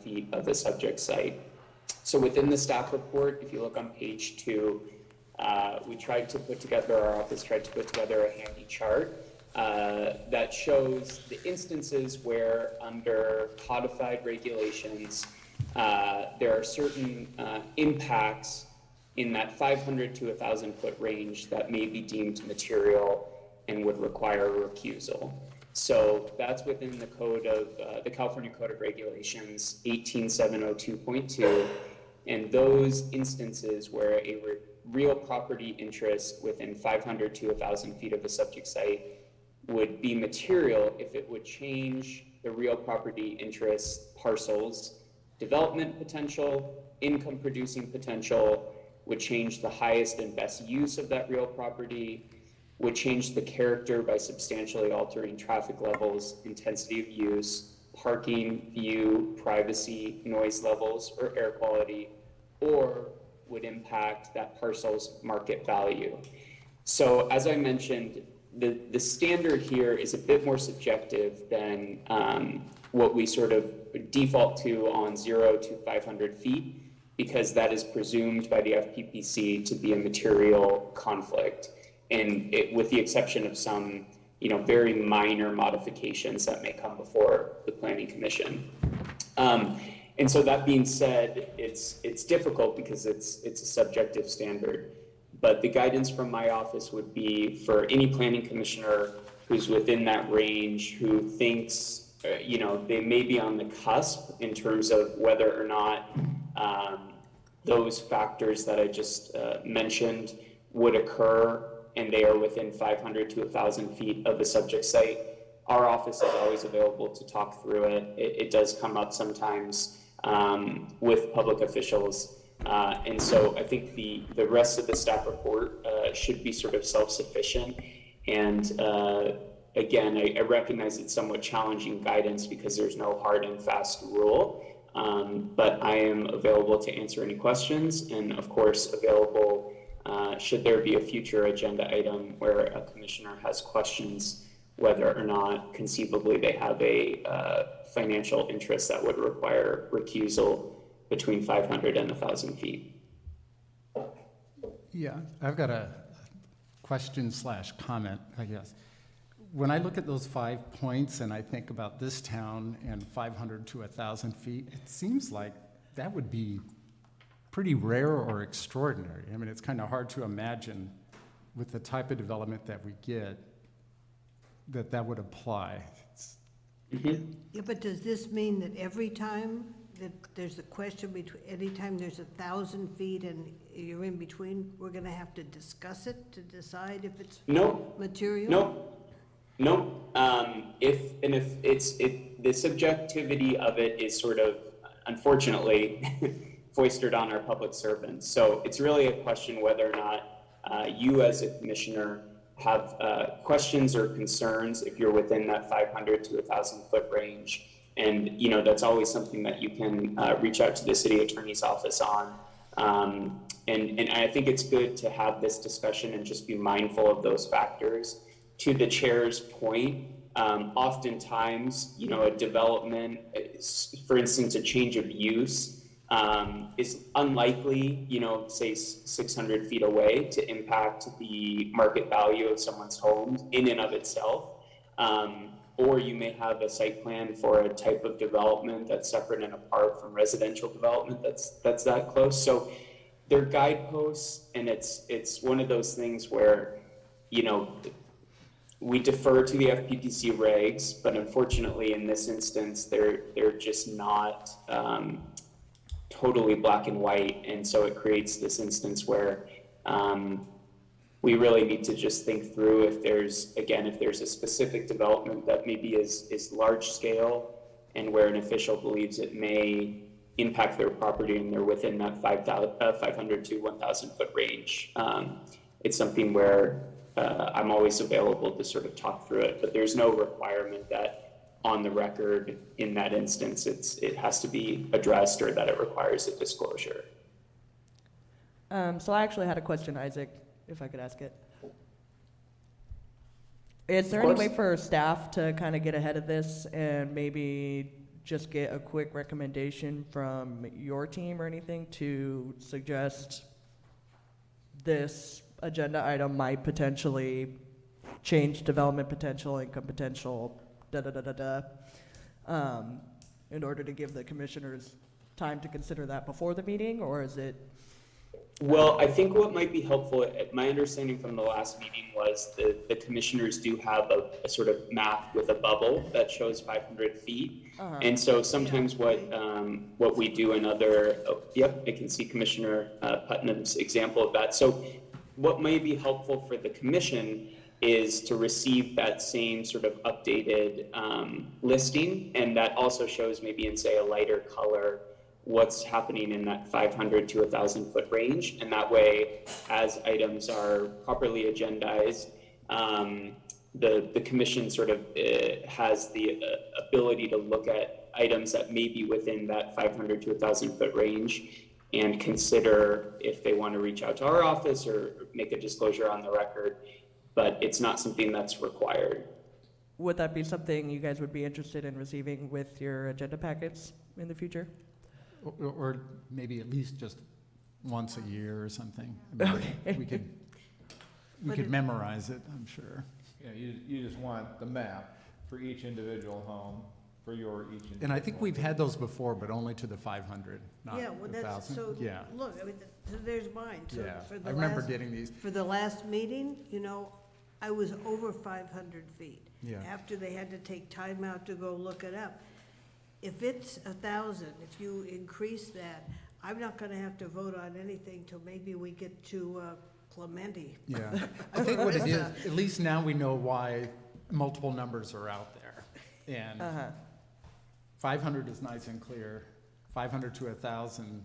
feet of the subject site. So within the staff report, if you look on page 2, we tried to put together, our office tried to put together a handy chart that shows the instances where under codified regulations, there are certain impacts in that 500 to 1,000 foot range that may be deemed material and would require a recusal. So that's within the code of the California Code of Regulations 18702.2, and those instances where a real property interest within 500 to 1,000 feet of the subject site would be material if it would change the real property interest parcels, development potential, income producing potential, would change the highest and best use of that real property, would change the character by substantially altering traffic levels, intensity of use, parking, view, privacy, noise levels, or air quality, or would impact that parcel's market value. So as I mentioned, the standard here is a bit more subjective than what we sort of default to on 0 to 500 feet, because that is presumed by the FPPC to be a material conflict, and with the exception of some, very minor modifications that may come before the Planning Commission. And so that being said, it's difficult because it's a subjective standard. But the guidance from my office would be for any planning commissioner who's within that range, who thinks, they may be on the cusp in terms of whether or not those factors that I just mentioned would occur, and they are within 500 to 1,000 feet of the subject site. Our office is always available to talk through it. It does come up sometimes with public officials. And so I think the rest of the staff report should be sort of self-sufficient. And again, I recognize it's somewhat challenging guidance because there's no hard and fast rule. But I am available to answer any questions, and of course available should there be a future agenda item where a commissioner has questions, whether or not conceivably they have a financial interest that would require recusal between 500 and 1,000 feet. Yeah, I've got a question/comment, I guess. When I look at those 5 points and I think about this town and 500 to 1,000 feet, it seems like that would be pretty rare or extraordinary. I mean, it's kind of hard to imagine with the type of development that we get that would apply. Mm-hmm. Yeah, but does this mean that every time that there's a question between, anytime there's 1,000 feet and you're in between, we're gonna have to discuss it to decide if it's material? No. The subjectivity of it is sort of, unfortunately, foisted on our public servants. So it's really a question whether or not you as a commissioner have questions or concerns if you're within that 500 to 1,000 foot range. And, that's always something that you can reach out to the city attorney's office on. And I think it's good to have this discussion and just be mindful of those factors. To the chair's point, oftentimes, a development, for instance, a change of use, is unlikely, say 600 feet away to impact the market value of someone's home in and of itself. Or you may have a site plan for a type of development that's separate and apart from residential development that's that close. So they're guideposts, and it's one of those things where, we defer to the FPPC regs, but unfortunately in this instance, they're just not totally black and white. And so it creates this instance where we really need to just think through if there's a specific development that maybe is large scale and where an official believes it may impact their property and they're within that 500 to 1,000 foot range. It's something where I'm always available to sort of talk through it, but there's no requirement that on the record in that instance it has to be addressed or that it requires a disclosure. So I actually had a question, Isaac, if I could ask it. Is there any way for staff to kind of get ahead of this and maybe just get a quick recommendation from your team or anything to suggest this agenda item might potentially change development potential, income potential, in order to give the commissioners time to consider that before the meeting, or is it? Well, I think what might be helpful, my understanding from the last meeting was the commissioners do have a sort of map with a bubble that shows 500 feet. And so sometimes what we do in other, yep, I can see Commissioner Putnam's example of that. So what may be helpful for the commission is to receive that same sort of updated listing, and that also shows maybe in, say, a lighter color what's happening in that 500 to 1,000 foot range. And that way, as items are properly agendized, the commission sort of has the ability to look at items that may be within that 500 to 1,000 foot range and consider if they want to reach out to our office or make a disclosure on the record, but it's not something that's required. Would that be something you guys would be interested in receiving with your agenda packets in the future? Or maybe at least just once a year or something. I mean, Okay. We But could it- memorize it, I'm sure. Yeah, you just want the map for each individual home, for your each individual. And I think we've had those before, but only to the 500, not Yeah, well, the that's, 1,000. so, Yeah, look, I mean, so there's mine. So yeah. for the I remember last- getting these. For the last meeting, you know, I was over 500 feet. Yeah. After they had to take time out to go look it up. If it's 1,000, if you increase that, I'm not gonna have to vote on anything till maybe we get to Clementi. Yeah, I think what it is, at least now we know why multiple numbers are out there. And 500 is nice and clear, 500 to 1,000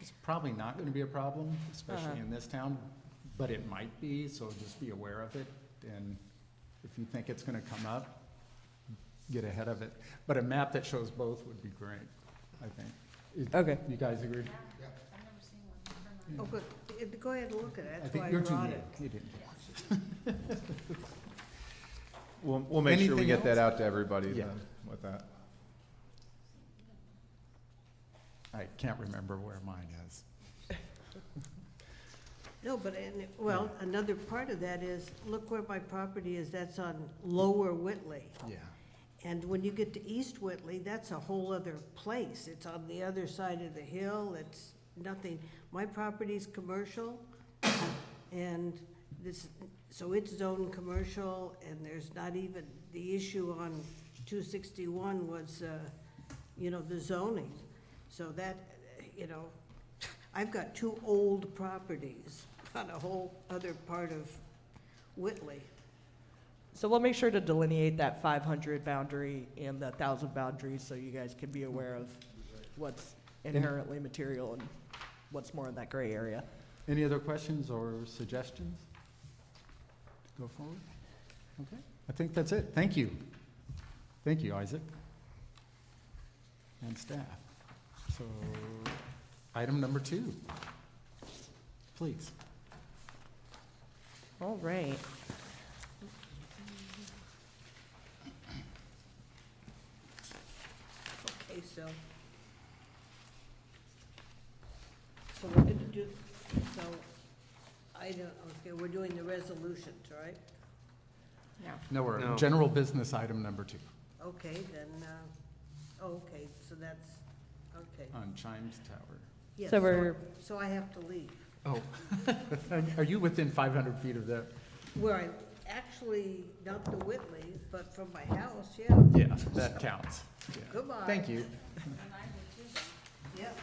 is probably not gonna be a problem, especially in this town, but it might be, so just be aware of it. And if you think it's gonna come up, get ahead of it. But a map that shows both would be great, I think. Okay. You guys agree? Oh, good. Go ahead and look at it. I That's think why I you're too brought new. it. You didn't. We'll make sure we Anything get that else? out to everybody Yeah. then with that. I can't remember where mine is. No, but, well, another part of that is, look where my property is. That's on Lower Whitley. Yeah. And when you get to East Whitley, that's a whole other place. It's on the other side of the hill, it's nothing. My property's commercial, and this, so it's zoned commercial, and there's not even, the issue on 261 was, you know, the zoning. So that, you know, I've got two old properties on a whole other part of Whitley. So we'll make sure to delineate that 500 boundary and the 1,000 boundaries so you guys can be aware of what's inherently material and what's more in that gray area. Any other questions or suggestions? Go forward? Okay, I think that's it. Thank you. Thank you, Isaac. And staff. So, item number 2. Please. All right. Okay, so we're gonna do, so, I don't, okay, we're doing the resolutions, right? No, we're No. general business item number 2 Okay, then, okay, so that's, okay. on Chimes Tower. Yes, So we're- So I have to leave. Oh, are you within 500 feet of that? Where I, actually, not the Whitley, but from my house, yeah. Yeah, that counts. Yeah. Goodbye. Thank you. Yep.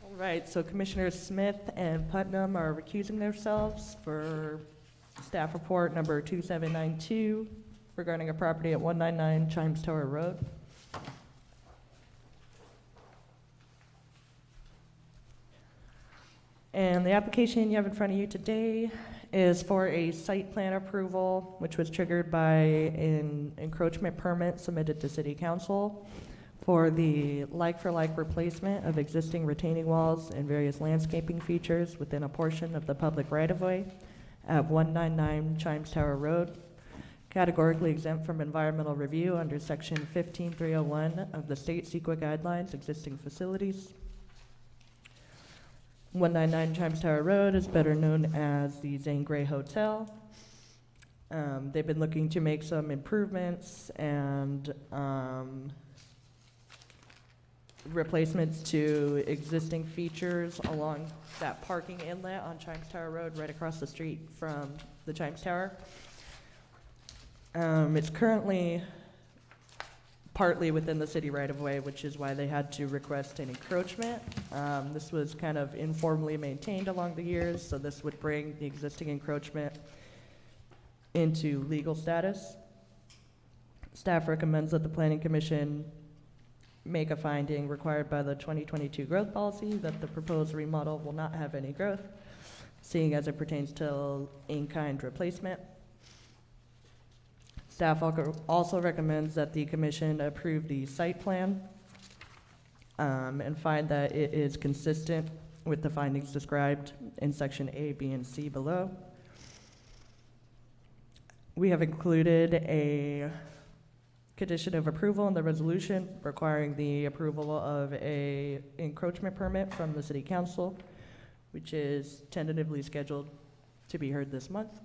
All right, so Commissioners Smith and Putnam are recusing themselves for staff report number 2792 regarding a property at 199 Chimes Tower Road. And the application you have in front of you today is for a site plan approval, which was triggered by an encroachment permit submitted to City Council for the like-for-like replacement of existing retaining walls and various landscaping features within a portion of the public right-of-way at 199 Chimes Tower Road. categorically exempt from environmental review under section 15301 of the state CEQA guidelines, existing facilities. 199 Chimes Tower Road is better known as the Zane Grey Hotel. They've been looking to make some improvements and replacements to existing features along that parking inlet on Chimes Tower Road right across the street from the Chimes Tower. It's currently partly within the city right-of-way, which is why they had to request an encroachment. This was kind of informally maintained along the years, so this would bring the existing encroachment into legal status. Staff recommends that the Planning Commission make a finding required by the 2022 growth policy that the proposed remodel will not have any growth, seeing as it pertains to in-kind replacement. Staff also recommends that the commission approve the site plan and find that it is consistent with the findings described in section A, B, and C below. We have included a condition of approval in the resolution requiring the approval of a encroachment permit from the city council, which is tentatively scheduled to be heard this month.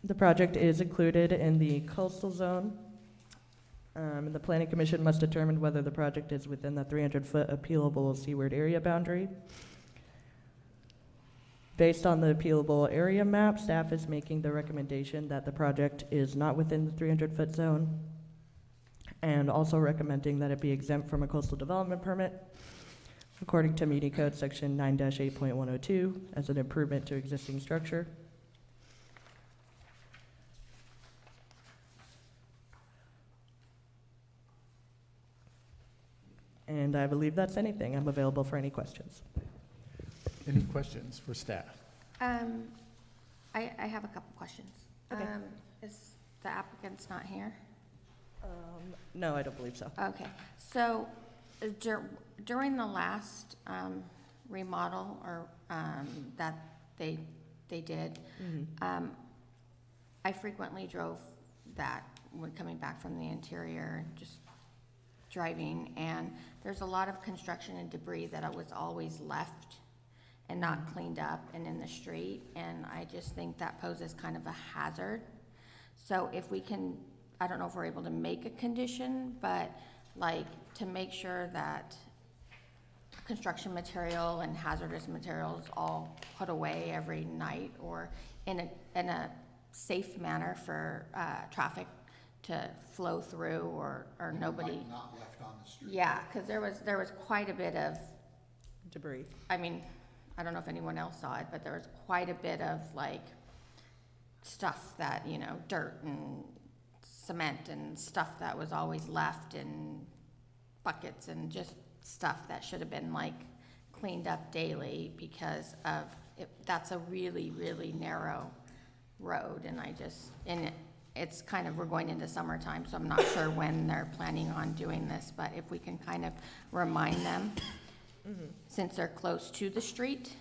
The project is included in the coastal zone. And the Planning Commission must determine whether the project is within the 300-foot appealable seaward area boundary. Based on the appealable area map, staff is making the recommendation that the project is not within the 300-foot zone, and also recommending that it be exempt from a coastal development permit, according to Meeting Code Section 9-8.102, as an improvement to existing structure. And I believe that's anything. I'm available for any questions. Any questions for staff? I have a couple questions. Okay. Is the applicant's not here? No, I don't believe so. Okay, so during the last remodel or that they did, I frequently drove that when coming back from the interior, just driving, and there's a lot of construction and debris that was always left and not cleaned up and in the street, and I just think that poses kind of a hazard. So if we can, I don't know if we're able to make a condition, but like to make sure that construction material and hazardous materials all put away every night or in a safe manner for traffic to flow through or nobody. Like not left on the street. Yeah, because there was quite a bit of, Debris. I mean, I don't know if anyone else saw it, but there was quite a bit of like stuff that, you know, dirt and cement and stuff that was always left in buckets and just stuff that should have been like cleaned up daily because of it. That's a really, really narrow road, and it's kind of, we're going into summertime, so I'm not sure when they're planning on doing this, but if we can kind of remind them, since they're close to the street.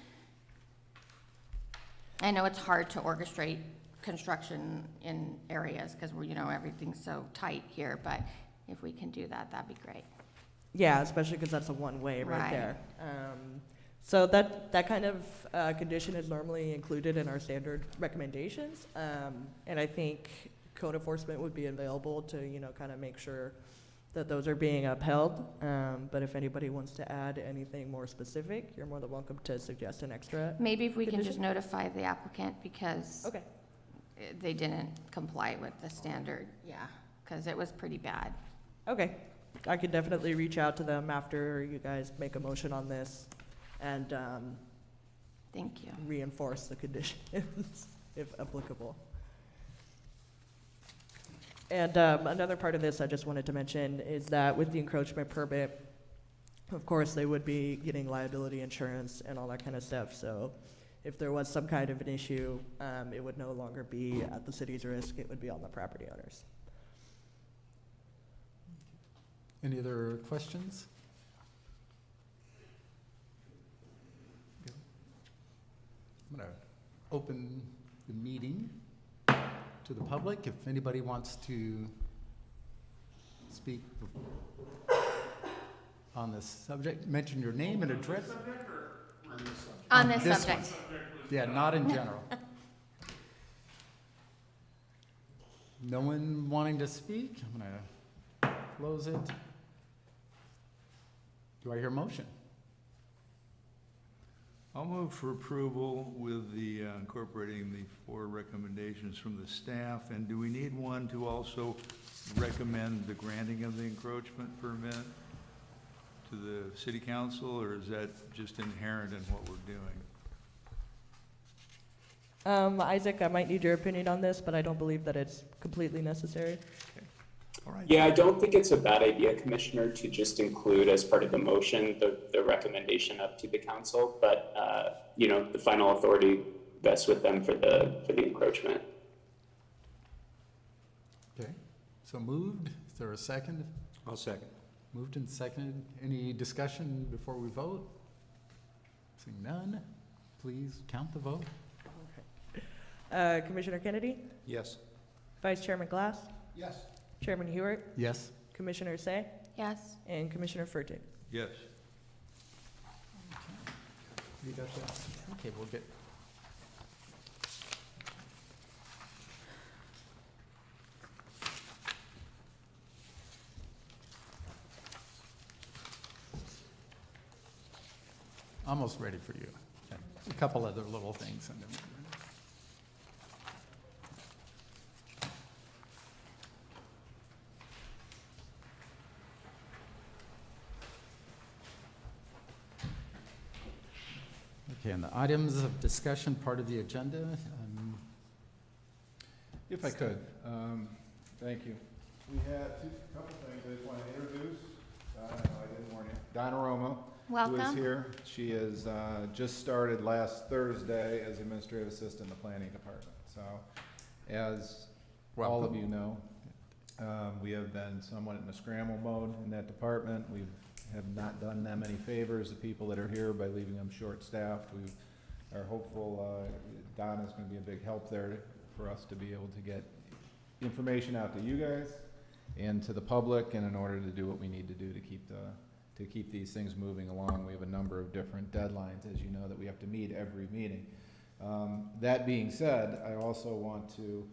I know it's hard to orchestrate construction in areas because we're, you know, everything's so tight here, but if we can do that, that'd be great. Yeah, especially because that's a one-way right Right. there. So that kind of condition is normally included in our standard recommendations. And I think code enforcement would be available to, you know, kind of make sure that those are being upheld. But if anybody wants to add anything more specific, you're more than welcome to suggest an extra. Maybe if we can just Condition? notify the applicant because Okay. they didn't comply with the standard, yeah, because it was pretty bad. Okay. I could definitely reach out to them after you guys make a motion on this and Thank you. reinforce the conditions if applicable. And another part of this I just wanted to mention is that with the encroachment permit, of course, they would be getting liability insurance and all that kind of stuff. So if there was some kind of an issue, it would no longer be at the city's risk. It would be on the property owners. Any other questions? I'm gonna open the meeting to the public. If anybody wants to speak on this subject, mention your name and address. On this this subject. Yeah, not in general. No one wanting to speak? I'm gonna close it. Do I hear a motion? I'll move for approval with the incorporating the 4 recommendations from the staff. And do we need one to also recommend the granting of the encroachment permit to the city council, or is that just inherent in what we're doing? Isaac, I might need your opinion on this, but I don't believe that it's completely necessary. All right. Yeah, I don't think it's a bad idea, Commissioner, to just include as part of the motion, the recommendation up to the council, but, you know, the final authority vests with them for the encroachment. Okay, so moved. Is there a second? I'll second. Moved and seconded. Any discussion before we vote? Seeing none, please count the vote. Commissioner Kennedy? Yes. Vice Chairman Glass? Yes. Chairman Hewitt? Yes. Commissioner Say? Yes. And Commissioner Furtick? Yes. You got that? Okay, we'll get. Almost ready for you. Okay. A couple other little things and then we're ready. Okay, and the items of discussion, part of the agenda. If I could, thank you. We had a couple things I just want to introduce. I didn't warn you. Donna Romo, who is Welcome. here. She is just started last Thursday as administrative assistant in the planning department. So, as all of Welcome. you know, we have been somewhat in a scramble mode in that department. We have not done them any favors, the people that are here, by leaving them short-staffed. We are hopeful Donna's going to be a big help there for us to be able to get information out to you guys and to the public, and in order to do what we need to do to keep these things moving along. We have a number of different deadlines, as you know, that we have to meet every meeting. That being said, I also want to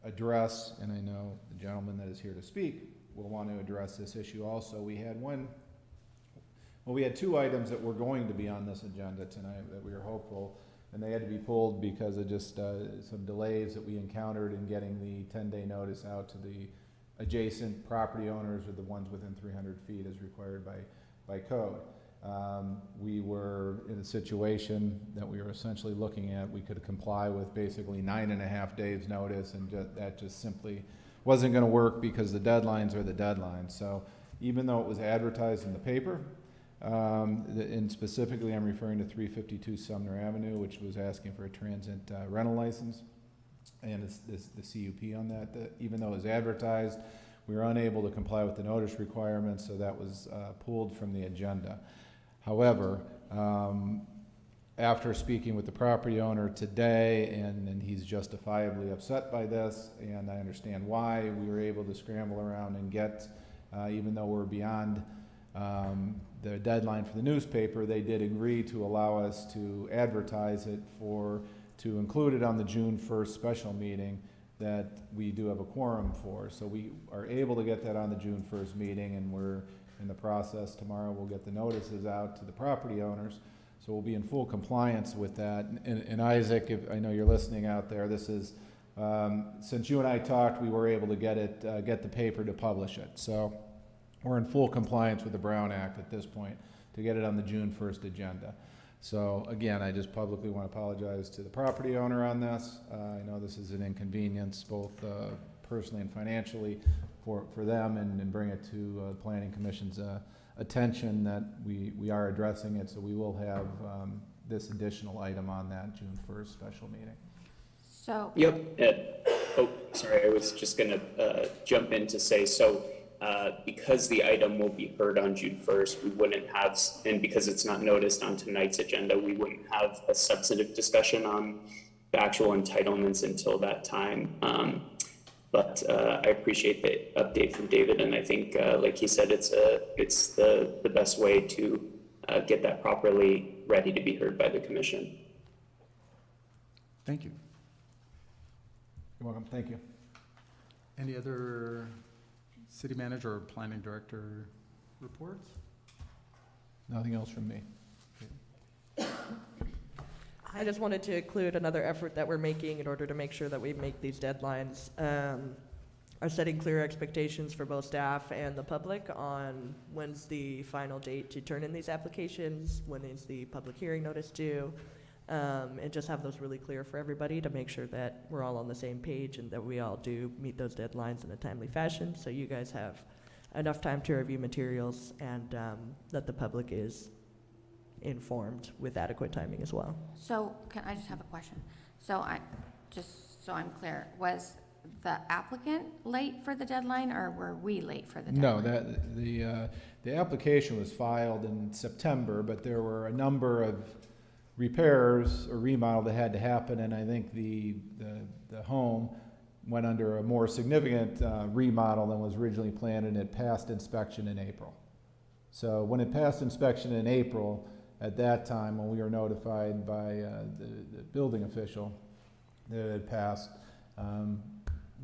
address, and I know the gentleman that is here to speak will want to address this issue also. We had two items that were going to be on this agenda tonight that we were hopeful, and they had to be pulled because of just some delays that we encountered in getting the 10-day notice out to the adjacent property owners or the ones within 300 feet as required by code. We were in a situation that we were essentially looking at, we could comply with basically 9.5 days notice, and that just simply wasn't gonna work because the deadlines are the deadlines. So even though it was advertised in the paper, and specifically I'm referring to 352 Sumner Avenue, which was asking for a transient rental license, and it's the CUP on that, even though it was advertised, we were unable to comply with the notice requirements, so that was pulled from the agenda. However, after speaking with the property owner today, and he's justifiably upset by this, and I understand why, we were able to scramble around and get, even though we're beyond the deadline for the newspaper, they did agree to allow us to advertise it to include it on the June 1st special meeting that we do have a quorum for. So we are able to get that on the June 1st meeting, and we're in the process. Tomorrow we'll get the notices out to the property owners. So we'll be in full compliance with that. And Isaac, if I know you're listening out there, this is, since you and I talked, we were able to get the paper to publish it. So we're in full compliance with the Brown Act at this point to get it on the June 1st agenda. So again, I just publicly want to apologize to the property owner on this. I know this is an inconvenience, both personally and financially for them, and bring it to the Planning Commission's attention that we are addressing it. So we will have this additional item on that June 1st special meeting. So, Yep. Oh, sorry, I was just gonna jump in to say, so because the item will be heard on June 1st, we wouldn't have, and because it's not noticed on tonight's agenda, we wouldn't have a substantive discussion on the actual entitlements until that time. But I appreciate the update from David, and I think, like he said, it's the best way to get that properly ready to be heard by the commission. Thank you. You're welcome, thank you. Any other city manager or planning director reports? Nothing else from me. I just wanted to include another effort that we're making in order to make sure that we make these deadlines. Are setting clear expectations for both staff and the public on when's the final date to turn in these applications, when is the public hearing notice due, and just have those really clear for everybody to make sure that we're all on the same page and that we all do meet those deadlines in a timely fashion, so you guys have enough time to review materials and that the public is informed with adequate timing as well. So can I just have a question? So just so I'm clear, was the applicant late for the deadline, or were we late for the No, deadline? the application was filed in September, but there were a number of repairs or remodel that had to happen, and I think the home went under a more significant remodel than was originally planned, and it passed inspection in April. So when it passed inspection in April, at that time, when we were notified by the building official that it had passed,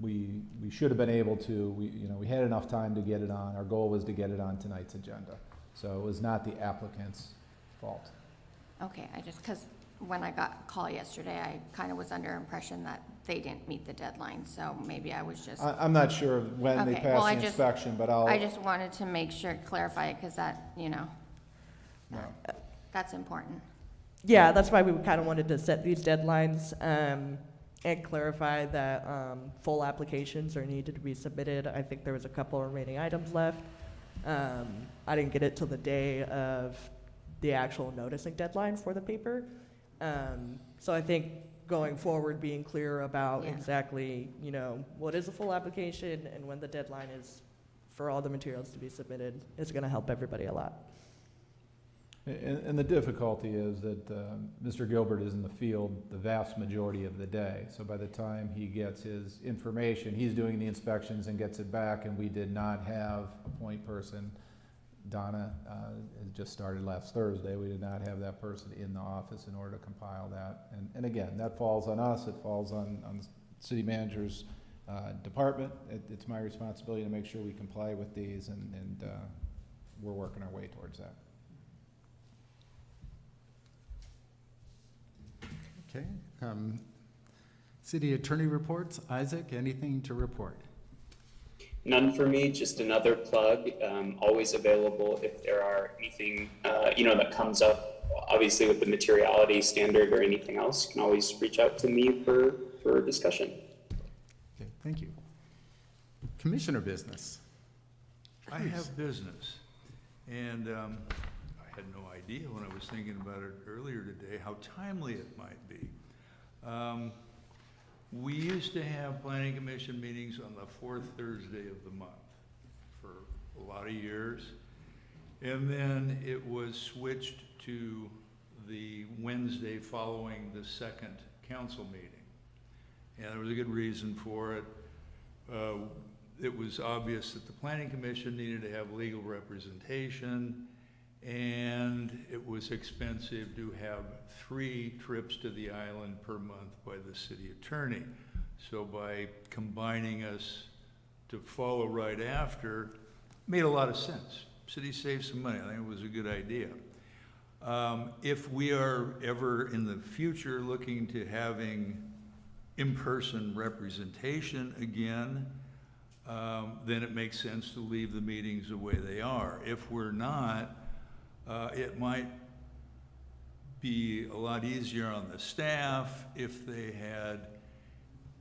we should have been able to, we had enough time to get it on. Our goal was to get it on tonight's agenda. So it was not the applicant's fault. Okay, because when I got a call yesterday, I kind of was under impression that they didn't meet the deadline, so maybe I was just, I'm not sure when they Okay, well, passed the inspection, but I just wanted to make sure, clarify it, because that, No. that's important. Yeah, that's why we kind of wanted to set these deadlines and clarify that full applications are needed to be submitted. I think there was a couple remaining items left. I didn't get it till the day of the actual noticing deadline for the paper. So I think going forward, being clear about Yeah. exactly, what is a full application and when the deadline is for all the materials to be submitted is going to help everybody a lot. And the difficulty is that Mr. Gilbert is in the field the vast majority of the day. So by the time he gets his information, he's doing the inspections and gets it back, and we did not have a point person. Donna has just started last Thursday. We did not have that person in the office in order to compile that. And again, that falls on us. It falls on the city manager's department. It's my responsibility to make sure we comply with these, and we're working our way towards that. Okay. City attorney reports. Isaac, anything to report? None for me, just another plug, always available if there are anything, that comes up, obviously with the materiality standard or anything else, you can always reach out to me for discussion. Okay, thank you. Commissioner business. I have business, and I had no idea when I was thinking about it earlier today how timely it might be. We used to have planning commission meetings on the fourth Thursday of the month for a lot of years, and then it was switched to the Wednesday following the second council meeting. And there was a good reason for it. It was obvious that the planning commission needed to have legal representation, and it was expensive to have 3 trips to the island per month by the city attorney. So by combining us to follow right after, made a lot of sense. City saved some money. I think it was a good idea. If we are ever in the future looking to having in-person representation again, then it makes sense to leave the meetings the way they are. If we're not, it might be a lot easier on the staff if they had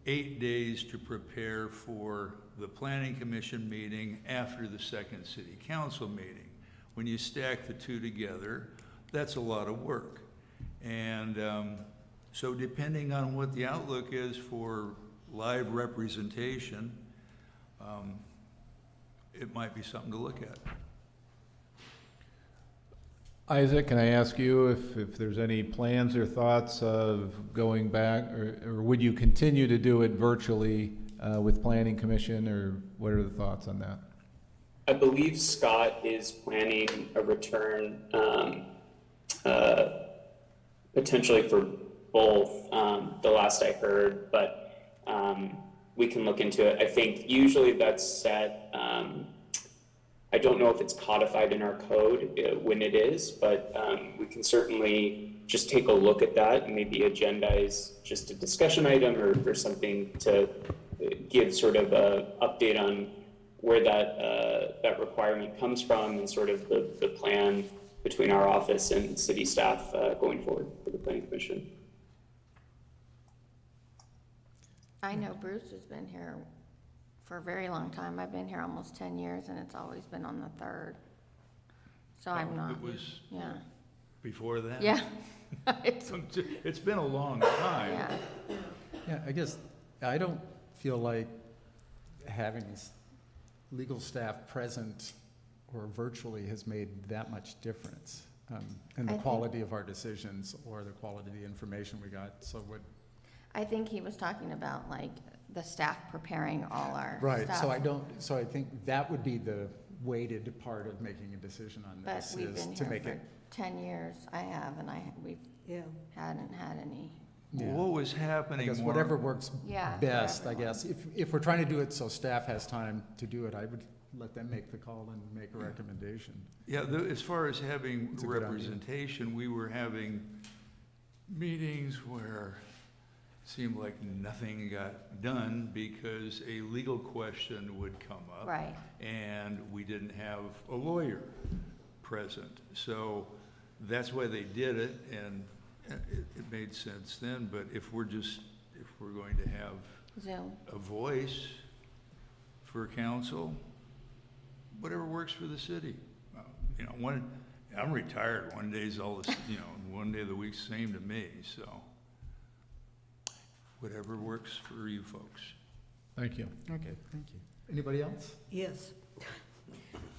8 days to prepare for the planning commission meeting after the second city council meeting. When you stack the two together, that's a lot of work. And so depending on what the outlook is for live representation, it might be something to look at. Isaac, can I ask you if there's any plans or thoughts of going back, or would you continue to do it virtually with Planning Commission, or what are the thoughts on that? I believe Scott is planning a return, potentially for both, the last I heard, but we can look into it. I think usually that's set, I don't know if it's codified in our code when it is, but we can certainly just take a look at that and maybe agendize just a discussion item or something to give sort of a update on where that requirement comes from and sort of the plan between our office and city staff going forward for the Planning Commission. I know Bruce has been here for a very long time. I've been here almost 10 years, and it's always been on the 3rd. So I'm not, It was yeah. before that? Yeah. It's, It's been a long time. yeah. Yeah, I guess, I don't feel like having legal staff present or virtually has made that much difference in the I think- quality of our decisions or the quality of the information we got, so what. I think he was talking about like the staff preparing all our Right, stuff. so I think that would be the weighted part of making a decision on But this, we've is been to here make for it. 10 years. I have, and we Yeah. hadn't had any. Yeah. What was I happening guess more? whatever works Yeah, for best, I everyone. guess. If we're trying to do it so staff has time to do it, I would let them make the call and make a recommendation. Yeah, as far as having It's a good idea. representation, we were having meetings where it seemed like nothing got done because a legal question would come up. Right. And we didn't have a lawyer present. So that's why they did it, and it made sense then. But if we're going to have Zoom. a voice for council, whatever works for the city. You know, I'm retired, one day's all this, one day of the week's same to me, so whatever works for you folks. Thank you. Okay, thank you. Anybody else? Yes.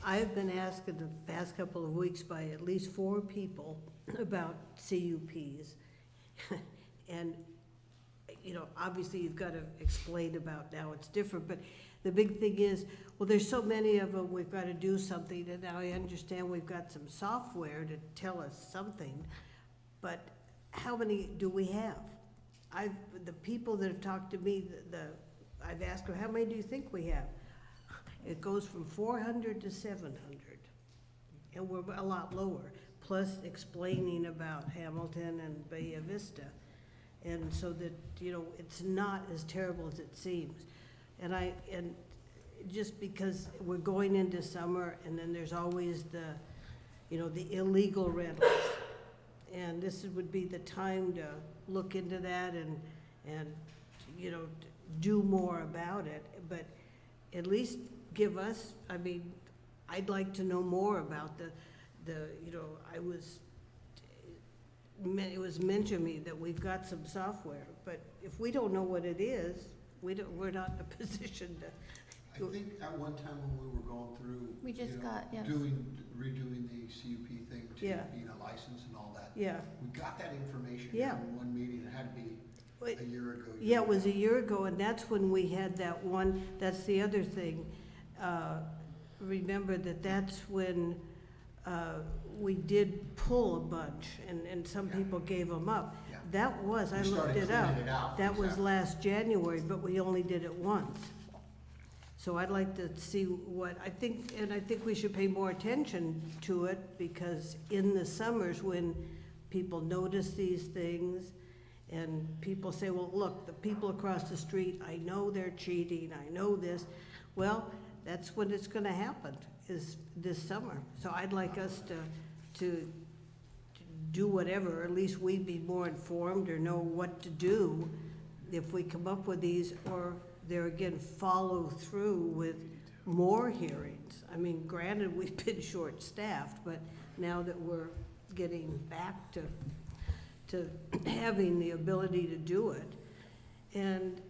I've been asked in the past couple of weeks by at least 4 people about CUPs. And, obviously you've got to explain about now it's different, but the big thing is, well, there's so many of them, we've got to do something, and now I understand we've got some software to tell us something, but how many do we have? The people that have talked to me, I've asked them, how many do you think we have? It goes from 400 to 700, and we're a lot lower, plus explaining about Hamilton and Bay Vista. And so that, it's not as terrible as it seems. And just because we're going into summer, and then there's always the illegal rentals. And this would be the time to look into that and do more about it. But at least give us, I'd like to know more about it was mentioned to me that we've got some software, but if we don't know what it is, we're not in a position to. I think at one time when we were going through. We just got, yes. Redoing the CUP thing to Yeah. being a license and all that. Yeah, We got that information Yeah. in one meeting, it had to be Wait, a year ago. yeah, it was a year ago, and that's when we had that one, that's the other thing. Remember that's when we did pull a bunch, and some people gave them up. Yeah. That was, I We looked started it up. cleaning it out, That was exactly. last January, but we only did it once. So I'd like to see I think we should pay more attention to it, because in the summers when people notice these things, and people say, well, look, the people across the street, I know they're cheating, I know this. Well, that's when it's gonna happen, is this summer. So I'd like us to do whatever, or at least we'd be more informed or know what to do if we come up with these, or there again, follow through with more hearings. Granted, we've been short-staffed, but now that we're getting back to having the ability to do it, and,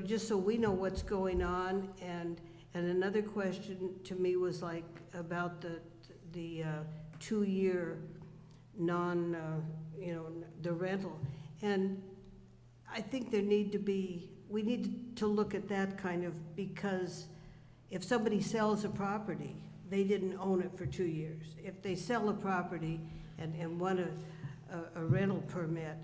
just so we know what's going on, and And another question to me was like about the 2-year the rental. And I think we need to look at that kind of, because if somebody sells a property, they didn't own it for 2 years. If they sell a property and want a rental permit,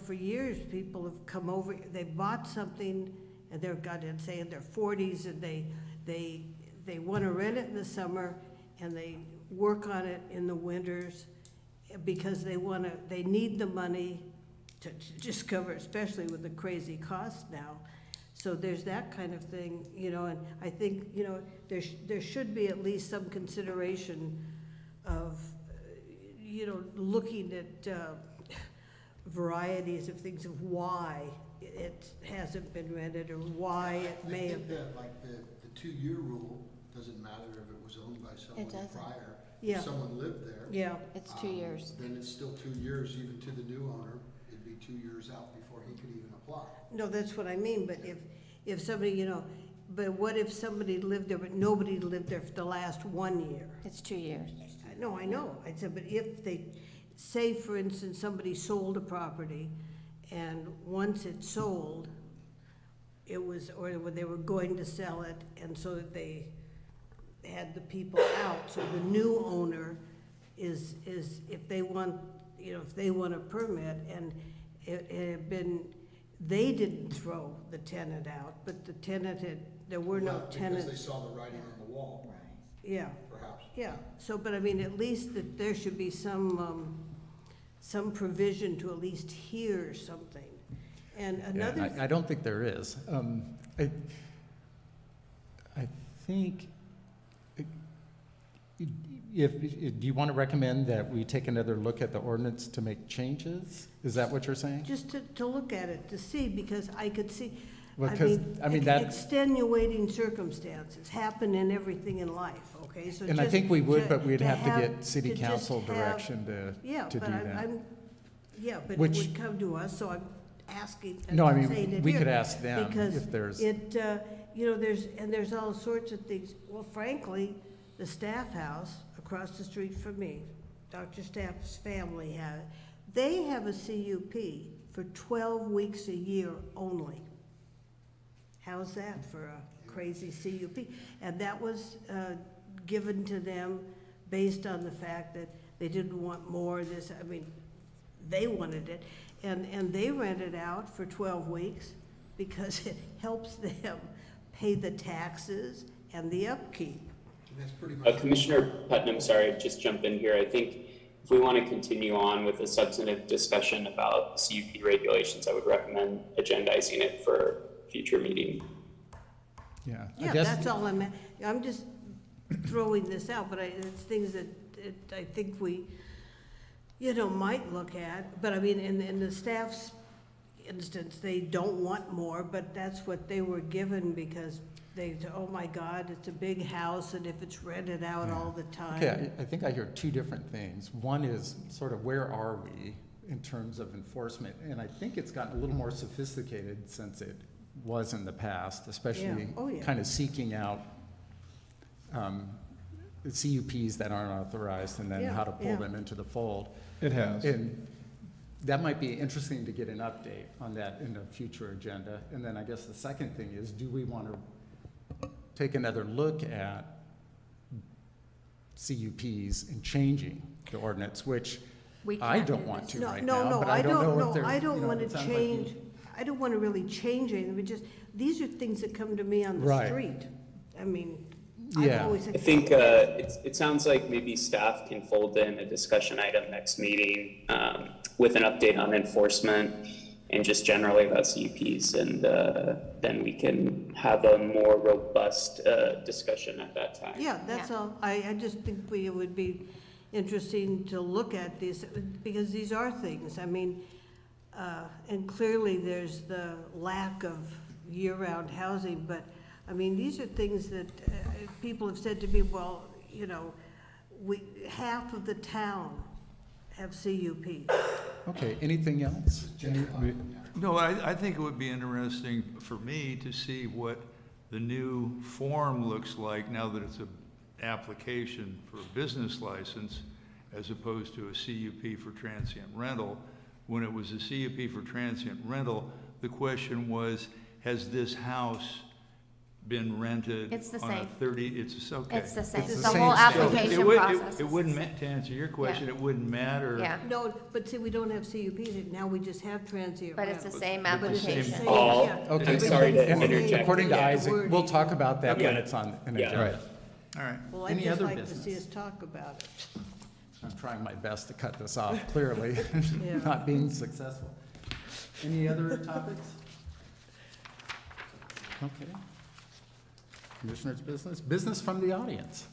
for years, people have come over, they bought something, and they're, say, in their 40s, and they want to rent it in the summer, and they work on it in the winters, because they need the money to just cover, especially with the crazy costs now. So there's that kind of thing, and I think, there should be at least some consideration of, looking at varieties of things, of why it hasn't been rented, or why it may have been. I think that, like, the 2-year rule, doesn't matter if it was owned by someone doesn't. prior. Yeah. If someone lived there. Yeah, It's 2 years. Then it's still 2 years, even to the new owner. It'd be 2 years out before he could even apply. no, that's what I mean, but if somebody, but what if somebody lived there, but nobody lived there for the last 1 year? It's 2 years. No, I know, I said, but if they, say for instance, somebody sold a property, and once it's sold, it was, or they were going to sell it, and so that they had the people out, so the new owner is, if they want, if they want a permit, and it had been, they didn't throw the tenant out, but the tenant there were no Left tenants. Because they saw the writing on the wall, Yeah, perhaps. yeah, so, but I mean, at least that there should be some provision to at least hear something. And Yeah, another, I don't think there is. I think, do you want to recommend that we take another look at the ordinance to make changes? Is that what you're saying? just to look at it, to see, because I could see, Because, I mean, that, extenuating circumstances happen in everything in life, okay? So and I just think we would, to- but we'd to have to get city to just council have- direction Yeah, to but do that. but it Which- would come to us, so I'm asking, No, I saying mean, it we here, could ask them because if there's, there's all sorts of things. Well, frankly, the Staff House across the street from me, Dr. Staff's family they have a CUP for 12 weeks a year only. How's that for a crazy CUP? And that was given to them based on the fact that they didn't want more of this, they wanted it. And they rent it out for 12 weeks because it helps them pay the taxes and the upkeep. And that's pretty much. Commissioner Putnam, sorry, just jump in here. I think if we want to continue on with a substantive discussion about CUP regulations, I would recommend agendizing it for future meeting. yeah. I Yeah, guess- that's all I'm just throwing this out, but it's things that I think we, might look at. But I mean, in the staff's instance, they don't want more, but that's what they were given because they, oh my God, it's a big house, and if it's rented out Yeah. all the time. Okay, I think I hear two different things. One is sort of where are we in terms of enforcement? And I think it's gotten a little more sophisticated since it was in the past, especially Oh, yeah. kind of seeking out the CUPs that aren't authorized and then Yeah, how to pull yeah. them into the fold. It has. And that might be interesting to get an update on that in a future agenda. And then I guess the second thing is, do we want to take another look at CUPs and changing the ordinance, which We I can't don't do want this. to No, right no, now, no, but I don't know if there's, I don't want it to sounds like you- change, I don't want to really change anything, but just, these are things that come to me on the Right. street. I mean, I've Yeah. always I said, think it sounds like maybe staff can fold in a discussion item next meeting with an update on enforcement and just generally about CUPs, and then we can have a more robust discussion at that time. yeah, that's Yeah. all. I just think it would be interesting to look at this, because these are things, I mean, and clearly there's the lack of year-round housing, but, I mean, these are things that people have said to me, well, half of the town have CUP. Okay, anything else? No, I think it would be interesting for me to see what the new form looks like now that it's an application for a business license as opposed to a CUP for transient rental. When it was a CUP for transient rental, the question was, has this house been rented It's the on a same. 30, it's okay. It's the same, It's the the same whole stuff. application It would- process. It wouldn't, to answer your question, it wouldn't matter. Yeah, No, but see, we don't have CUPs, now we just have transient but it's the rentals. same But it's the same- application. All- Yeah. Okay, I'm sorry to and interject. according to again. Isaac, we'll talk about that when Okay. it's on an Yeah. agenda. All right. Well, I'd Any just other like to see business? us talk about it. I'm trying my best to cut this off, clearly, Yeah. not being successful. Any other topics? Okay. Commissioners' business, business from the audience.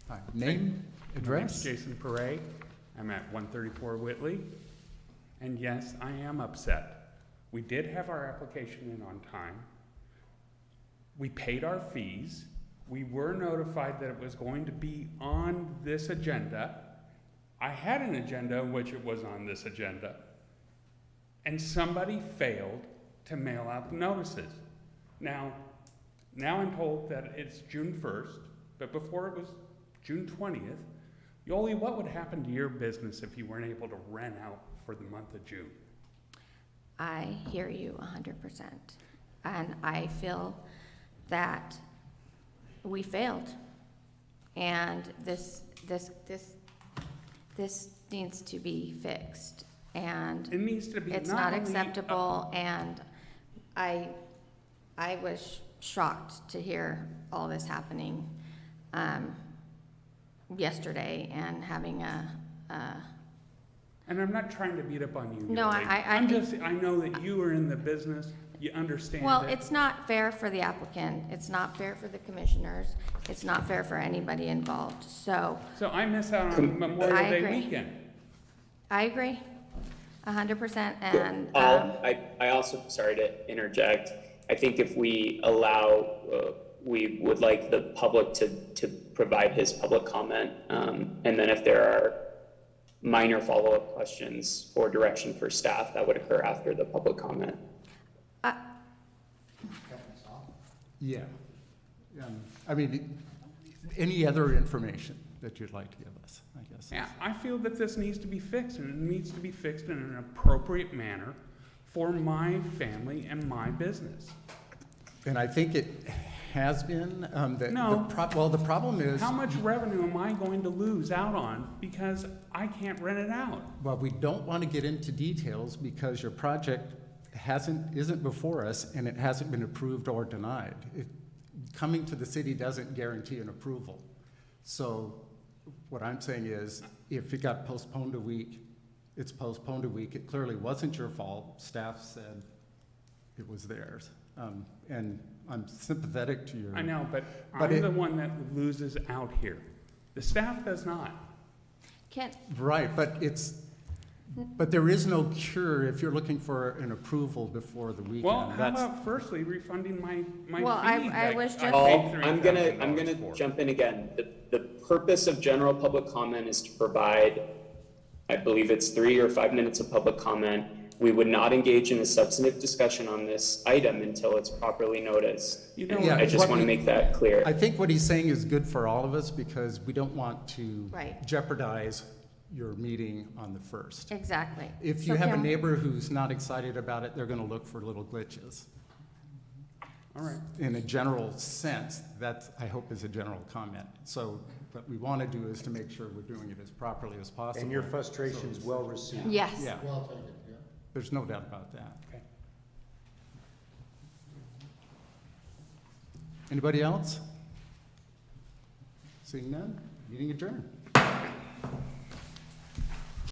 Hi, name, address? Jason Paray. I'm at 134 Whitley. And yes, I am upset. We did have our application in on time. We paid our fees. We were notified that it was going to be on this agenda. I had an agenda in which it was on this agenda. And somebody failed to mail out the notices. Now I'm told that it's June 1st, but before it was June 20th. Yoli, what would happen to your business if you weren't able to rent out for the month of June? I hear you 100%. And I feel that we failed. And this needs to be fixed. And It needs to be it's not not only- acceptable, and I was shocked to hear all this happening yesterday and having And I'm not trying to beat up on you. No, Yoli. I know that you are in the business, you understand well, it. it's not fair for the applicant, it's not fair for the commissioners, it's not fair for anybody involved, so So I miss out on Memorial I Day agree. weekend. I agree 100%, and I also, sorry to interject, I think if we allow, we would like the public to provide his public comment. And then if there are minor follow-up questions or direction for staff, that would occur after the public comment. Yeah. I mean, any other information that you'd like to give us, I guess. Yeah, I feel that this needs to be fixed, and it needs to be fixed in an appropriate manner for my family and my business. And I think it has been, No. well, the problem is, How much revenue am I going to lose out on because I can't rent it out? well, we don't want to get into details because your project isn't before us and it hasn't been approved or denied. Coming to the city doesn't guarantee an approval. So what I'm saying is, if it got postponed a week, it's postponed a week. It clearly wasn't your fault. Staff said it was theirs. And I'm sympathetic to your. I know, but But I'm the one that loses out here. The staff does not. can't, Right, but there is no cure if you're looking for an approval before the weekend. Well, how That's- about firstly refunding my fee? Well, I that was just- paid I'm gonna $3,000 for? jump in again. The purpose of general public comment is to provide, I believe it's 3 or 5 minutes of public comment. We would not engage in a substantive discussion on this item until it's properly noticed. You know, Yeah, I just what want to we- make that clear. I think what he's saying is good for all of us because we don't want to Right. jeopardize your meeting on the 1st. exactly. If So you have a can- neighbor who's not excited about it, they're gonna look for little glitches. all right. In a general sense, that, I hope, is a general comment. So what we wanna do is to make sure we're doing it as properly as possible. And your frustration's well received. Yes. Yeah, Well taken, yeah. there's no doubt about that. Okay. Anybody else? Seeing none, meeting adjourned.